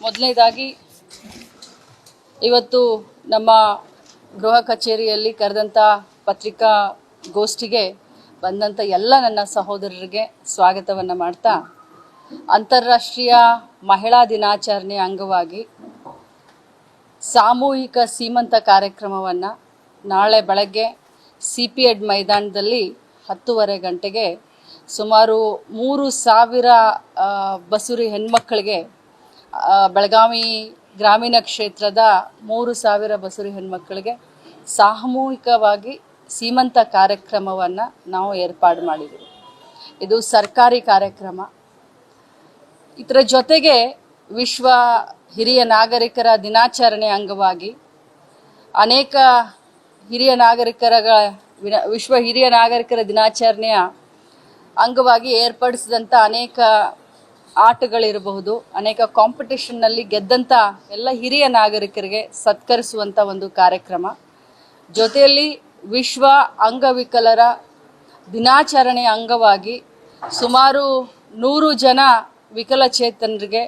ಮೊದಲನೇದಾಗಿ ಇವತ್ತು ನಮ್ಮ ಗೃಹ ಕಚೇರಿಯಲ್ಲಿ ಕರೆದಂಥ ಪತ್ರಿಕಾಗೋಷ್ಠಿಗೆ ಬಂದಂಥ ಎಲ್ಲ ನನ್ನ ಸಹೋದರರಿಗೆ ಸ್ವಾಗತವನ್ನು ಮಾಡ್ತಾ, ಅಂತಾರಾಷ್ಟ್ರೀಯ ಮಹಿಳಾ ದಿನಾಚರಣೆ ಅಂಗವಾಗಿ ಸಾಮೂಹಿಕ ಸೀಮಂತ ಕಾರ್ಯಕ್ರಮವನ್ನು ನಾಳೆ ಬೆಳಗ್ಗೆ CP-HED ಮೈದಾನದಲ್ಲಿ 10:30 ಗಂಟೆಗೆ ಸುಮಾರು 3,000 ಬಸುರಿ ಹೆಣ್ಮಕ್ಕಳಿಗೆ, ಬೆಳಗಾವಿ ಗ್ರಾಮೀಣ ಕ್ಷೇತ್ರದ 3,000 ಬಸುರಿ ಹೆಣ್ಮಕ್ಕಳಿಗೆ ಸಾಮೂಹಿಕವಾಗಿ ಸೀಮಂತ ಕಾರ್ಯಕ್ರಮವನ್ನು ನಾವು ಏರ್ಪಾಡು ಮಾಡಿದ್ದೀವಿ. ಇದು ಸರ್ಕಾರಿ ಕಾರ್ಯಕ್ರಮ. ಇದರ ಜೊತೆಗೆ ವಿಶ್ವ ಹಿರಿಯ ನಾಗರಿಕರ ದಿನಾಚರಣೆ ಅಂಗವಾಗಿ ಅನೇಕ ವಿಶ್ವ ಹಿರಿಯ ನಾಗರಿಕರ ದಿನಾಚರಣೆಯ ಅಂಗವಾಗಿ ಏರ್ಪಡಿಸಿದಂಥ ಅನೇಕ ಆಟಗಳಿರಬಹುದು, ಅನೇಕ ಕಾಂಪಿಟೇಷನ್ನಲ್ಲಿ ಗೆದ್ದಂಥ ಎಲ್ಲ ಹಿರಿಯ ನಾಗರಿಕರಿಗೆ ಸತ್ಕರಿಸುವಂಥ ಒಂದು ಕಾರ್ಯಕ್ರಮ. ಜೊತೆಯಲ್ಲಿ ವಿಶ್ವ ಅಂಗವಿಕಲರ ದಿನಾಚರಣೆಯ ಅಂಗವಾಗಿ ಸುಮಾರು 100 ಜನ ವಿಕಲಚೇತನರಿಗೆ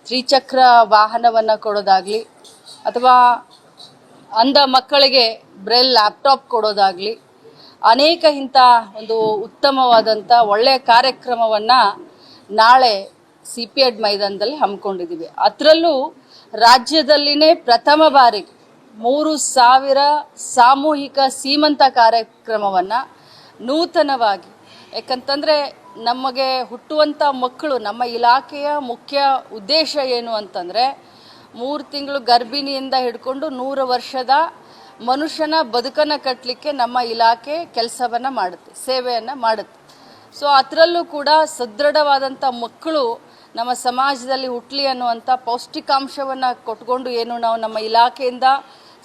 ತ್ರಿಚಕ್ರ ವಾಹನವನ್ನು ಕೊಡೋದಾಗಲಿ ಅಥವಾ ಅಂಧ ಮಕ್ಕಳಿಗೆ ಬ್ರೈಲ್ ಲ್ಯಾಪ್ಟಾಪ್ ಕೊಡೋದಾಗಲಿ, ಅನೇಕ ಇಂಥ ಒಂದು ಉತ್ತಮವಾದಂಥ ಒಳ್ಳೆಯ ಕಾರ್ಯಕ್ರಮವನ್ನು ನಾಳೆ CP-HED ಮೈದಾನದಲ್ಲಿ ಹಮ್ಮಿಕೊಂಡಿದ್ದೀವಿ. ಅದರಲ್ಲೂ ರಾಜ್ಯದಲ್ಲಿನೇ ಪ್ರಥಮ ಬಾರಿಗೆ 3,000 ಸಾಮೂಹಿಕ ಸೀಮಂತ ಕಾರ್ಯಕ್ರಮವನ್ನು ನೂತನವಾಗಿ, ಯಾಕಂತಂದರೆ ನಮಗೆ ಹುಟ್ಟುವಂಥ ಮಕ್ಕಳು, ನಮ್ಮ ಇಲಾಖೆಯ ಮುಖ್ಯ ಉದ್ದೇಶ ಏನು ಅಂತಂದರೆ 3 ತಿಂಗಳು ಗರ್ಭಿಣಿಯಿಂದ ಹಿಡ್ಕೊಂಡು 100 ವರ್ಷದ ಮನುಷ್ಯನ ಬದುಕನ್ನು ಕಟ್ಟಲಿಕ್ಕೆ ನಮ್ಮ ಇಲಾಖೆ ಕೆಲಸವನ್ನು ಮಾಡುತ್ತೆ, ಸೇವೆಯನ್ನು ಮಾಡುತ್ತೆ. ಸೊ ಅದರಲ್ಲೂ ಕೂಡ ಸದೃಢವಾದಂಥ ಮಕ್ಕಳು ನಮ್ಮ ಸಮಾಜದಲ್ಲಿ ಹುಟ್ಟಲಿ ಅನ್ನುವಂಥ ಪೌಷ್ಟಿಕಾಂಶವನ್ನು ಕೊಟ್ಕೊಂಡು ಏನು ನಾವು ನಮ್ಮ ಇಲಾಖೆಯಿಂದ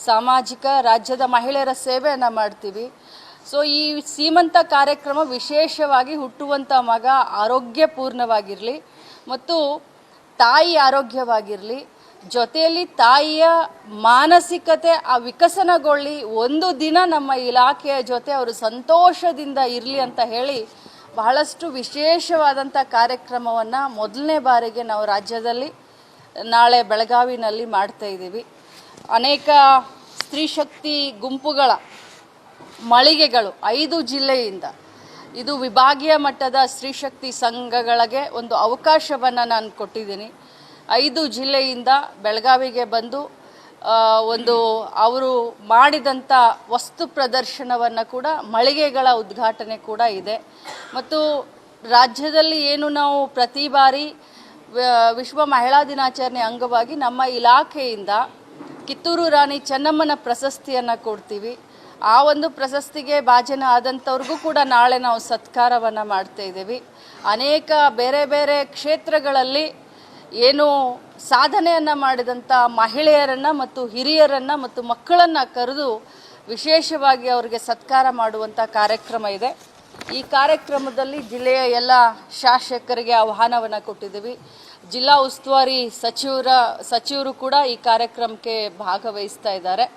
ಸಾಮಾಜಿಕ ರಾಜ್ಯದ ಮಹಿಳೆಯರ ಸೇವೆಯನ್ನು ಮಾಡ್ತೀವಿ. ಸೊ ಈ ಸೀಮಂತ ಕಾರ್ಯಕ್ರಮ ವಿಶೇಷವಾಗಿ ಹುಟ್ಟುವಂಥ ಮಗ ಆರೋಗ್ಯಪೂರ್ಣವಾಗಿರಲಿ ಮತ್ತು ತಾಯಿ ಆರೋಗ್ಯವಾಗಿರಲಿ, ಜೊತೆಯಲ್ಲಿ ತಾಯಿಯ ಮಾನಸಿಕತೆ ವಿಕಸನಗೊಳ್ಳಿ, ಒಂದು ದಿನ ನಮ್ಮ ಇಲಾಖೆಯ ಜೊತೆ ಅವರು ಸಂತೋಷದಿಂದ ಇರಲಿ ಅಂತ ಹೇಳಿ ಬಹಳಷ್ಟು ವಿಶೇಷವಾದಂಥ ಕಾರ್ಯಕ್ರಮವನ್ನು ಮೊದಲನೇ ಬಾರಿಗೆ ನಾವು ರಾಜ್ಯದಲ್ಲಿ ನಾಳೆ ಬೆಳಗಾವಿನಲ್ಲಿ ಮಾಡ್ತಾ ಇದ್ದೀವಿ. ಅನೇಕ ಸ್ತ್ರೀಶಕ್ತಿ ಗುಂಪುಗಳ ಮಳಿಗೆಗಳು 5 ಜಿಲ್ಲೆಯಿಂದ, ಇದು ವಿಭಾಗೀಯ ಮಟ್ಟದ ಸ್ತ್ರೀಶಕ್ತಿ ಸಂಘಗಳಿಗೆ ಒಂದು ಅವಕಾಶವನ್ನು ನಾನು ಕೊಟ್ಟಿದ್ದೀನಿ. 5 ಜಿಲ್ಲೆಯಿಂದ ಬೆಳಗಾವಿಗೆ ಬಂದು ಅವರು ಮಾಡಿದಂಥ ವಸ್ತು ಪ್ರದರ್ಶನವನ್ನು ಕೂಡ, ಮಳಿಗೆಗಳ ಉದ್ಘಾಟನೆ ಕೂಡ ಇದೆ. ಮತ್ತು ರಾಜ್ಯದಲ್ಲಿ ಏನು ನಾವು ಪ್ರತಿ ಬಾರಿ ವಿಶ್ವ ಮಹಿಳಾ ದಿನಾಚರಣೆ ಅಂಗವಾಗಿ ನಮ್ಮ ಇಲಾಖೆಯಿಂದ ಕಿತ್ತೂರು ರಾಣಿ ಚೆನ್ನಮ್ಮನ ಪ್ರಶಸ್ತಿಯನ್ನು ಕೊಡ್ತೀವಿ. ಆ ಒಂದು ಪ್ರಶಸ್ತಿಗೆ ಭಾಜನ ಆದಂಥವ್ರಿಗೂ ಕೂಡ ನಾಳೆ ನಾವು ಸತ್ಕಾರವನ್ನು ಮಾಡ್ತಾ ಇದ್ದೀವಿ. ಅನೇಕ ಬೇರೆ ಬೇರೆ ಕ್ಷೇತ್ರಗಳಲ್ಲಿ ಏನು ಸಾಧನೆಯನ್ನು ಮಾಡಿದಂಥ ಮಹಿಳೆಯರನ್ನು ಮತ್ತು ಹಿರಿಯರನ್ನು ಮತ್ತು ಮಕ್ಕಳನ್ನು ಕರೆದು ವಿಶೇಷವಾಗಿ ಅವರಿಗೆ ಸತ್ಕಾರ ಮಾಡುವಂಥ ಕಾರ್ಯಕ್ರಮ ಇದೆ. ಈ ಕಾರ್ಯಕ್ರಮದಲ್ಲಿ ಜಿಲ್ಲೆಯ ಎಲ್ಲ ಶಾಸಕರಿಗೆ ಆಹ್ವಾನವನ್ನು ಕೊಟ್ಟಿದ್ದೀವಿ. ಜಿಲ್ಲಾ ಉಸ್ತುವಾರಿ ಸಚಿವರು ಕೂಡ ಈ ಕಾರ್ಯಕ್ರಮಕ್ಕೆ ಭಾಗವಹಿಸ್ತಾ ಇದ್ದಾರೆ.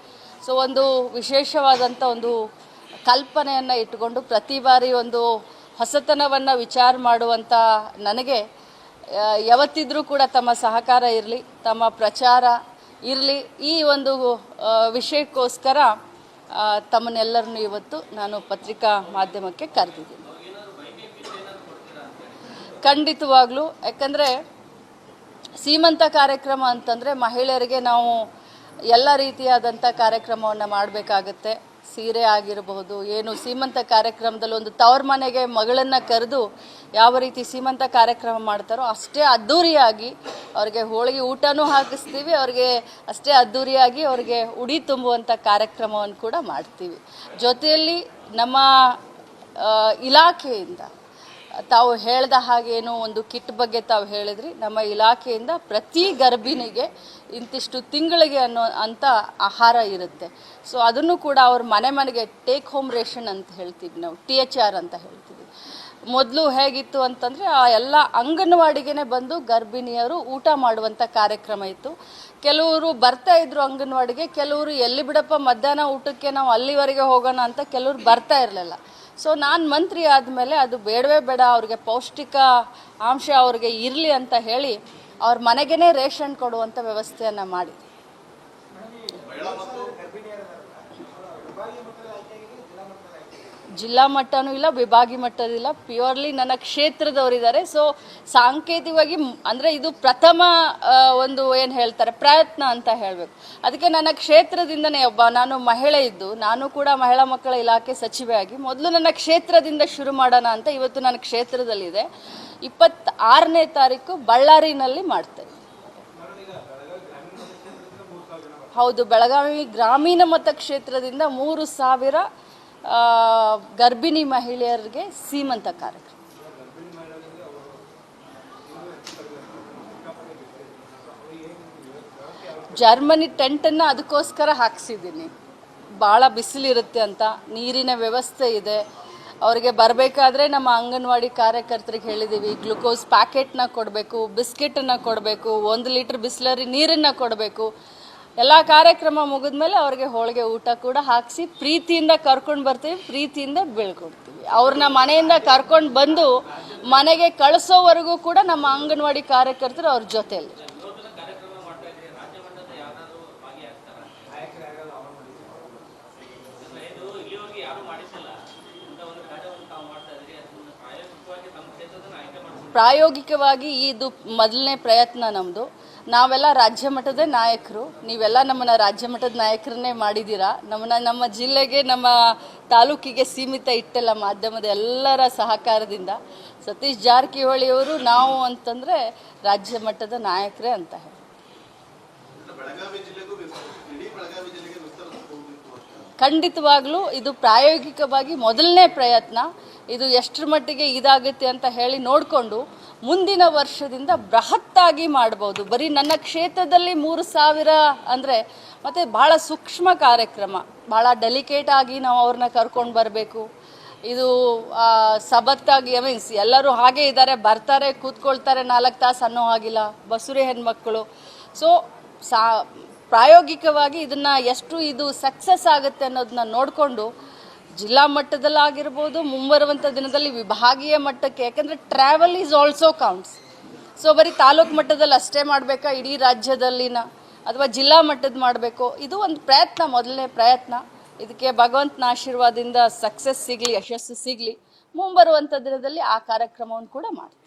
ಸೊ ಒಂದು ವಿಶೇಷವಾದಂಥ ಒಂದು ಕಲ್ಪನೆಯನ್ನು ಇಟ್ಟುಕೊಂಡು ಪ್ರತಿ ಬಾರಿ ಒಂದು ಹೊಸತನವನ್ನು ವಿಚಾರ ಮಾಡುವಂಥ ನನಗೆ ಯಾವತ್ತಿದ್ರೂ ಕೂಡ ತಮ್ಮ ಸಹಕಾರ ಇರಲಿ, ತಮ್ಮ ಪ್ರಚಾರ ಇರಲಿ, ಈ ಒಂದು ವಿಷಯಕ್ಕೋಸ್ಕರ ತಮ್ಮನ್ನೆಲ್ಲರನ್ನು ಇವತ್ತು ನಾನು ಪತ್ರಿಕಾ ಮಾಧ್ಯಮಕ್ಕೆ ಕರೆದಿದ್ದೀನಿ. ಖಂಡಿತವಾಗ್ಲೂ, ಯಾಕಂದರೆ ಸೀಮಂತ ಕಾರ್ಯಕ್ರಮ ಅಂತಂದರೆ ಮಹಿಳೆಯರಿಗೆ ನಾವು ಎಲ್ಲ ರೀತಿಯಾದಂಥ ಕಾರ್ಯಕ್ರಮವನ್ನು ಮಾಡಬೇಕಾಗತ್ತೆ. ಸೀರೆ ಆಗಿರಬಹುದು, ಏನು ಸೀಮಂತ ಕಾರ್ಯಕ್ರಮದಲ್ಲಿ ಒಂದು ತವರ ಮನೆಗೆ ಮಗಳನ್ನು ಕರೆದು ಯಾವ ರೀತಿ ಸೀಮಂತ ಕಾರ್ಯಕ್ರಮ ಮಾಡ್ತಾರೋ ಅಷ್ಟೇ ಅದ್ಧೂರಿಯಾಗಿ ಅವ್ರಿಗೆ ಹೋಳಿಗೆ ಊಟನೂ ಹಾಕಿಸ್ತೀವಿ, ಅವ್ರಿಗೆ ಅಷ್ಟೇ ಅದ್ಧೂರಿಯಾಗಿ ಅವ್ರಿಗೆ ಉಡಿ ತುಂಬುವಂಥ ಕಾರ್ಯಕ್ರಮವನ್ನು ಕೂಡ ಮಾಡ್ತೀವಿ. ಜೊತೆಯಲ್ಲಿ ನಮ್ಮ ಇಲಾಖೆಯಿಂದ ತಾವು ಹೇಳ್ದ ಹಾಗೇನು ಒಂದು ಕಿಟ್ ಬಗ್ಗೆ ತಾವು ಹೇಳಿದ್ರಿ, ನಮ್ಮ ಇಲಾಖೆಯಿಂದ ಪ್ರತಿ ಗರ್ಭಿಣಿಗೆ ಇಂತಿಷ್ಟು ತಿಂಗಳಿಗೆ ಅಂತ ಆಹಾರ ಇರುತ್ತೆ. ಸೊ ಅದನ್ನು ಕೂಡ ಅವ್ರ ಮನೆಗೆ ಟೇಕ್ ಹೋಮ್ ರೇಷನ್ ಅಂತ ಹೇಳ್ತೀವಿ ನಾವು, THR ಅಂತ ಹೇಳ್ತೀವಿ. ಮೊದಲು ಹೇಗಿತ್ತು ಅಂತಂದರೆ ಎಲ್ಲ ಅಂಗನವಾಡಿಗೆ ಬಂದು ಗರ್ಭಿಣಿಯರು ಊಟ ಮಾಡುವಂಥ ಕಾರ್ಯಕ್ರಮ ಇತ್ತು. ಕೆಲವರು ಬರ್ತಾ ಇದ್ರು ಅಂಗನವಾಡಿಗೆ, ಕೆಲವರು ಎಲ್ಲಿ ಬಿಡಪ್ಪ ಮಧ್ಯಾಹ್ನ ಊಟಕ್ಕೆ ನಾವು ಅಲ್ಲಿವರೆಗೆ ಹೋಗೋಣ ಅಂತ ಕೆಲವರು ಬರ್ತಾ ಇರಲಿಲ್ಲ. ಸೊ ನಾನು ಮಂತ್ರಿ ಆದಮೇಲೆ ಅದು ಬೇಡವೇ ಬೇಡ, ಅವ್ರಿಗೆ ಪೌಷ್ಟಿಕ ಅಂಶ ಅವ್ರಿಗೆ ಇರಲಿ ಅಂತ ಹೇಳಿ ಅವ್ರ ಮನೆಗೇ ರೇಷನ್ ಕೊಡುವಂಥ ವ್ಯವಸ್ಥೆಯನ್ನು ಮಾಡಿ. ಜಿಲ್ಲಾ ಮಟ್ಟನೂ ಇಲ್ಲ, ವಿಭಾಗೀಯ ಮಟ್ಟದಿಲ್ಲ, ಪ್ಯೂರ್ಲಿ ನನ್ನ ಕ್ಷೇತ್ರದವರಿದ್ದಾರೆ. ಸೊ ಸಾಂಕೇತಿಕವಾಗಿ ಅಂದರೆ ಇದು ಪ್ರಥಮ ಒಂದು ಏನು ಹೇಳ್ತಾರೆ ಪ್ರಯತ್ನ ಅಂತ ಹೇಳಬೇಕು. ಅದಕ್ಕೆ ನನ್ನ ಕ್ಷೇತ್ರದಿಂದನೇ ನಾನು ಮಹಿಳೆ ಇದ್ದು, ನಾನು ಕೂಡ ಮಹಿಳಾ ಮಕ್ಕಳ ಇಲಾಖೆ ಸಚಿವೆಯಾಗಿ ಮೊದಲು ನನ್ನ ಕ್ಷೇತ್ರದಿಂದ ಶುರು ಮಾಡೋಣ ಅಂತ ಇವತ್ತು ನನ್ನ ಕ್ಷೇತ್ರದಲ್ಲಿದೆ. 26ನೇ ತಾರೀಕು ಬಳ್ಳಾರಿನಲ್ಲಿ ಮಾಡ್ತೇವೆ. ಹೌದು, ಬೆಳಗಾವಿ ಗ್ರಾಮೀಣ ಮತಕ್ಷೇತ್ರದಿಂದ 3,000 ಗರ್ಭಿಣಿ ಮಹಿಳೆಯರಿಗೆ ಸೀಮಂತ ಕಾರ್ಯಕ್ರಮ. ಜರ್ಮನಿ ಟೆಂಟನ್ನು ಅದಕ್ಕೋಸ್ಕರ ಹಾಕ್ಸಿದ್ದೀನಿ. ಭಾಳ ಬಿಸಿಲಿರುತ್ತೆ ಅಂತ, ನೀರಿನ ವ್ಯವಸ್ಥೆ ಇದೆ. ಅವರಿಗೆ ಬರಬೇಕಾದ್ರೆ ನಮ್ಮ ಅಂಗನವಾಡಿ ಕಾರ್ಯಕರ್ತರಿಗೆ ಹೇಳಿದ್ದೀವಿ, ಗ್ಲುಕೋಸ್ ಪ್ಯಾಕೆಟ್ನ ಕೊಡಬೇಕು, ಬಿಸ್ಕೆಟನ್ನು ಕೊಡಬೇಕು, 1 ಲೀಟ್ರ್ ಬಿಸ್ಲರಿ ನೀರನ್ನು ಕೊಡಬೇಕು. ಎಲ್ಲ ಕಾರ್ಯಕ್ರಮ ಮುಗಿದ್ಮೇಲೆ ಅವ್ರಿಗೆ ಹೋಳಿಗೆ ಊಟ ಕೂಡ ಹಾಕಿಸಿ ಪ್ರೀತಿಯಿಂದ ಕರ್ಕೊಂಡು ಬರ್ತೀವಿ, ಪ್ರೀತಿಯಿಂದ ಬೀಳ್ಕೊಡ್ತೀವಿ. ಅವ್ರನ್ನ ಮನೆಯಿಂದ ಕರ್ಕೊಂಡು ಬಂದು ಮನೆಗೆ ಕಳಿಸೋವರೆಗೂ ಕೂಡ ನಮ್ಮ ಅಂಗನವಾಡಿ ಕಾರ್ಯಕರ್ತರು ಅವ್ರ ಜೊತೆಯಲ್ಲಿ. ಪ್ರಾಯೋಗಿಕವಾಗಿ ಇದು ಮೊದಲನೇ ಪ್ರಯತ್ನ ನಮ್ಮದು. ನಾವೆಲ್ಲ ರಾಜ್ಯ ಮಟ್ಟದ ನಾಯಕರು, ನೀವೆಲ್ಲ ನಮ್ಮನ್ನು ರಾಜ್ಯ ಮಟ್ಟದ ನಾಯಕರನ್ನೇ ಮಾಡಿದ್ದೀರಾ. ನಮ್ಮ ಜಿಲ್ಲೆಗೆ, ನಮ್ಮ ತಾಲೂಕಿಗೆ ಸೀಮಿತ ಇಟ್ಟಲ್ಲ ಮಾಧ್ಯಮದ ಎಲ್ಲರ ಸಹಕಾರದಿಂದ. ಸತೀಶ್ ಜಾರಕಿಹೊಳಿ ಅವರು ನಾವು ಅಂತಂದರೆ ರಾಜ್ಯ ಮಟ್ಟದ ನಾಯಕರೇ ಅಂತ ಹೇಳಿ. ಖಂಡಿತವಾಗ್ಲೂ ಇದು ಪ್ರಾಯೋಗಿಕವಾಗಿ ಮೊದಲನೇ ಪ್ರಯತ್ನ. ಇದು ಎಷ್ಟರ ಮಟ್ಟಿಗೆ ಇದಾಗುತ್ತೆ ಅಂತ ಹೇಳಿ ನೋಡಿಕೊಂಡು ಮುಂದಿನ ವರ್ಷದಿಂದ ಬೃಹತ್ತಾಗಿ ಮಾಡ್ಬೋದು. ಬರೀ ನನ್ನ ಕ್ಷೇತ್ರದಲ್ಲಿ 3,000 ಅಂದರೆ ಮತ್ತು ಭಾಳ ಸೂಕ್ಷ್ಮ ಕಾರ್ಯಕ್ರಮ, ಭಾಳ ಡೆಲಿಕೇಟ್ ಆಗಿ ನಾವು ಅವ್ರನ್ನ ಕರ್ಕೊಂಡು ಬರಬೇಕು. ಇದು ಸಬತ್ತಾಗಿ ಮೀನ್ಸ್ ಎಲ್ಲರೂ ಹಾಗೆ ಇದ್ದಾರೆ, ಬರ್ತಾರೆ, ಕೂತ್ಕೊಳ್ತಾರೆ 4 ತಾಸು ಅನ್ನೋ ಹಾಗಿಲ್ಲ, ಬಸುರಿ ಹೆಣ್ಮಕ್ಕಳು. ಸೊ ಪ್ರಾಯೋಗಿಕವಾಗಿ ಇದನ್ನು ಎಷ್ಟು ಇದು ಸಕ್ಸಸ್ ಆಗುತ್ತೆ ಅನ್ನೋದನ್ನ ನೋಡಿಕೊಂಡು ಜಿಲ್ಲಾ ಮಟ್ಟದಲ್ಲಾಗಿರ್ಬೋದು, ಮುಂಬರುವಂಥ ದಿನದಲ್ಲಿ ವಿಭಾಗೀಯ ಮಟ್ಟಕ್ಕೆ, ಯಾಕಂದರೆ travel is also counts. So ಬರೀ ತಾಲೂಕು ಮಟ್ಟದಲ್ಲಿ ಅಷ್ಟೇ ಮಾಡಬೇಕಾ, ಇಡೀ ರಾಜ್ಯದಲ್ಲಿನ ಅಥವಾ ಜಿಲ್ಲಾ ಮಟ್ಟದ ಮಾಡಬೇಕು? ಇದು ಒಂದು ಪ್ರಯತ್ನ, ಮೊದಲನೇ ಪ್ರಯತ್ನ. ಇದಕ್ಕೆ ಭಗವಂತನ ಆಶೀರ್ವಾದದಿಂದ ಸಕ್ಸಸ್ ಸಿಗಲಿ, ಯಶಸ್ಸು ಸಿಗಲಿ. ಮುಂಬರುವಂಥ ದಿನದಲ್ಲಿ ಆ ಕಾರ್ಯಕ್ರಮವನ್ನು ಕೂಡ ಮಾಡ್ತೀವಿ.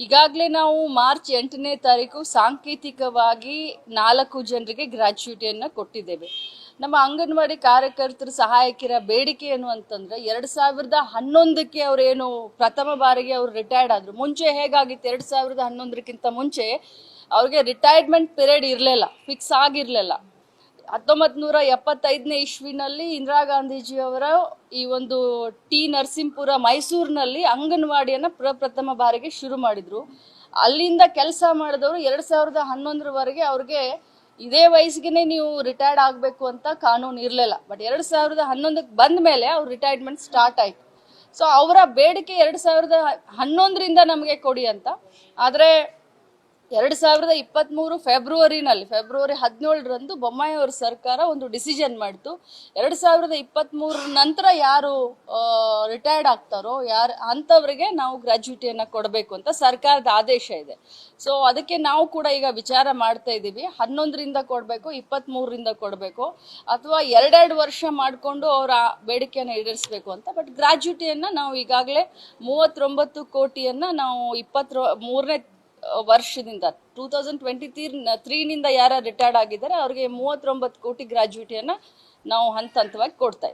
ಈಗಾಗಲೇ ನಾವು ಮಾರ್ಚ್ 8ನೇ ತಾರೀಕು ಸಾಂಕೇತಿಕವಾಗಿ 4 ಜನರಿಗೆ ಗ್ರ್ಯಾಚ್ಯುಟಿಯನ್ನು ಕೊಟ್ಟಿದ್ದೇವೆ. ನಮ್ಮ ಅಂಗನವಾಡಿ ಕಾರ್ಯಕರ್ತರ ಸಹಾಯಕಿಯರ ಬೇಡಿಕೆ ಏನು ಅಂತಂದರೆ 2011ಕ್ಕೆ ಅವರೇನು ಪ್ರಥಮ ಬಾರಿಗೆ ಅವರು ರಿಟೈರ್ಡ್ ಆದರು. ಮುಂಚೆ ಹೇಗಾಗಿತ್ತು, 2011ಕ್ಕಿಂತ ಮುಂಚೆ ಅವ್ರಿಗೆ ರಿಟೈರ್ಮೆಂಟ್ ಪೀರಿಯಡ್ ಇರಲಿಲ್ಲ, ಫಿಕ್ಸ್ ಆಗಿರಲಿಲ್ಲ. 1975ನೇ ಇಸ್ವಿನಲ್ಲಿ ಇಂದಿರಾ ಗಾಂಧೀಜಿಯವರ ಈ ಒಂದು ನರಸೀಪುರ ಮೈಸೂರಿನಲ್ಲಿ ಅಂಗನವಾಡಿಯನ್ನು ಪ್ರಥಮ ಬಾರಿಗೆ ಶುರು ಮಾಡಿದರು. ಅಲ್ಲಿಂದ ಕೆಲಸ ಮಾಡಿದವರು 2011ರವರೆಗೆ ಅವ್ರಿಗೆ ಇದೇ ವಯಸ್ಸಿಗೆ ನೀವು ರಿಟೈರ್ಡ್ ಆಗಬೇಕು ಅಂತ ಕಾನೂನು ಇರಲಿಲ್ಲ. ಬಟ್ 2011ಕ್ಕೆ ಬಂದ ಮೇಲೆ ಅವ್ರ ರಿಟೈರ್ಮೆಂಟ್ ಸ್ಟಾರ್ಟ್ ಆಯಿತು. ಸೊ ಅವರ ಬೇಡಿಕೆ 2011ರಿಂದ ನಮಗೆ ಕೊಡಿ ಅಂತ. ಆದರೆ 2023 ಫೆಬ್ರವರಿ 17ರಂದು ಬೊಮ್ಮಾಯಿ ಅವರ ಸರ್ಕಾರ ಒಂದು ಡಿಸಿಷನ್ ಮಾಡಿತು. 2023 ನಂತರ ಯಾರು ರಿಟೈರ್ಡ್ ಆಗ್ತಾರೋ ಅಂಥವ್ರಿಗೆ ನಾವು ಗ್ರ್ಯಾಚ್ಯುಟಿಯನ್ನು ಕೊಡಬೇಕು ಅಂತ ಸರ್ಕಾರದ ಆದೇಶ ಇದೆ. ಸೊ ಅದಕ್ಕೆ ನಾವು ಕೂಡ ಈಗ ವಿಚಾರ ಮಾಡ್ತಾ ಇದ್ದೀವಿ. 11ರಿಂದ ಕೊಡಬೇಕು, 23ರಿಂದ ಕೊಡಬೇಕು, ಅಥವಾ 2 ವರ್ಷ ಮಾಡಿಕೊಂಡು ಅವರ ಬೇಡಿಕೆಯನ್ನು ಈಡೇರಿಸಬೇಕು ಅಂತ. ಬಟ್ ಗ್ರ್ಯಾಚ್ಯುಟಿಯನ್ನು ನಾವು ಈಗಾಗಲೇ 39 ಕೋಟಿಯನ್ನು ನಾವು 23ನೇ ವರ್ಷದಿಂದ 2023ನಿಂದ ಯಾರು ರಿಟೈರ್ಡ್ ಆಗಿದ್ದಾರೆ ಅವ್ರಿಗೆ 39 ಕೋಟಿ ಗ್ರ್ಯಾಚ್ಯುಟಿಯನ್ನು ನಾವು ಹಂತವಾಗಿ ಕೊಡ್ತಾ ಇದ್ದೀವಿ.